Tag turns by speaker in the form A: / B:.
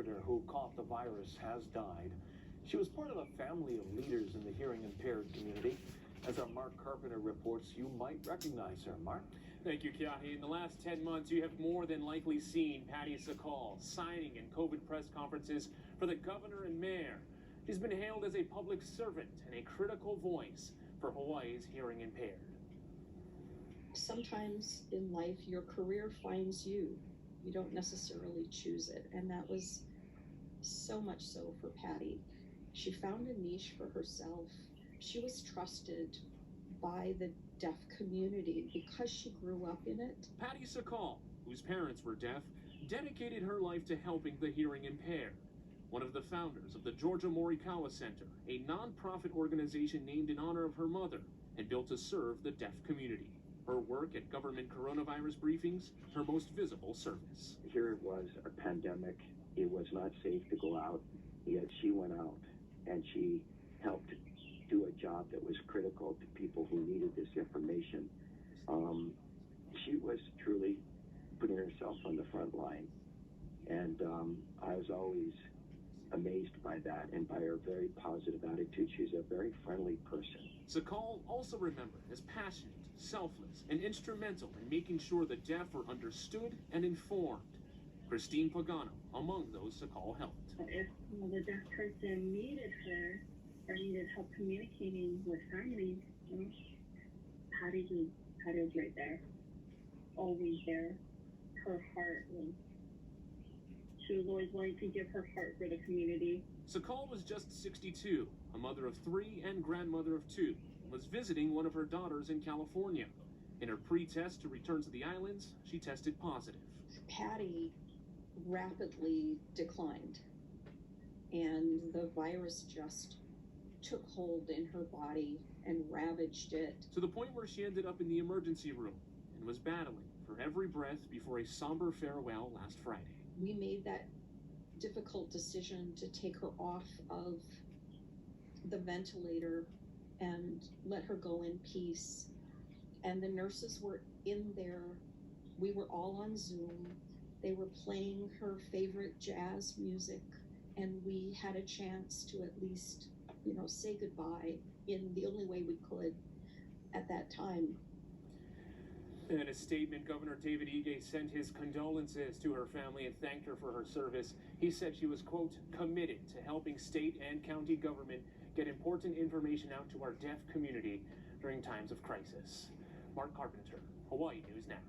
A: Carpenter, who caught the virus, has died. She was part of a family of leaders in the hearing impaired community. As our Mark Carpenter reports, you might recognize her. Mark?
B: Thank you, Kiahi. In the last 10 months, you have more than likely seen Patty Sakal signing in COVID press conferences for the governor and mayor. She's been hailed as a public servant and a critical voice for Hawaii's hearing impaired.
C: Sometimes in life, your career finds you. You don't necessarily choose it. And that was so much so for Patty. She found a niche for herself. She was trusted by the deaf community because she grew up in it.
B: Patty Sakal, whose parents were deaf, dedicated her life to helping the hearing impaired. One of the founders of the Georgia Morikawa Center, a nonprofit organization named in honor of her mother and built to serve the deaf community. Her work at government coronavirus briefings, her most visible service.
D: Here it was, a pandemic. It was not safe to go out, yet she went out and she helped do a job that was critical to people who needed this information. She was truly putting herself on the front line, and I was always amazed by that and by her very positive attitude. She's a very friendly person.
B: Sakal also remembered as passionate, selfless, and instrumental in making sure the deaf were understood and informed. Christine Pagano among those Sakal helped.
E: If the deaf person needed her or needed help communicating with families, Patty was right there, always there. Her heart she was always wanting to give her heart for the community.
B: Sakal was just 62, a mother of 3 and grandmother of 2, and was visiting one of her daughters in California. In her pre-test to return to the islands, she tested positive.
C: Patty rapidly declined, and the virus just took hold in her body and ravaged it.
B: To the point where she ended up in the emergency room and was battling for every breath before a somber farewell last Friday.
C: We made that difficult decision to take her off of the ventilator and let her go in peace. And the nurses were in there. We were all on Zoom. They were playing her favorite jazz music, and we had a chance to at least, say goodbye in the only way we could at that time.
B: In a statement, Governor David Ige sent his condolences to her family and thanked her for her service. He said she was, quote, committed to helping state and county government get important information out to our deaf community during times of crisis. Mark Carpenter, Hawaii News Now.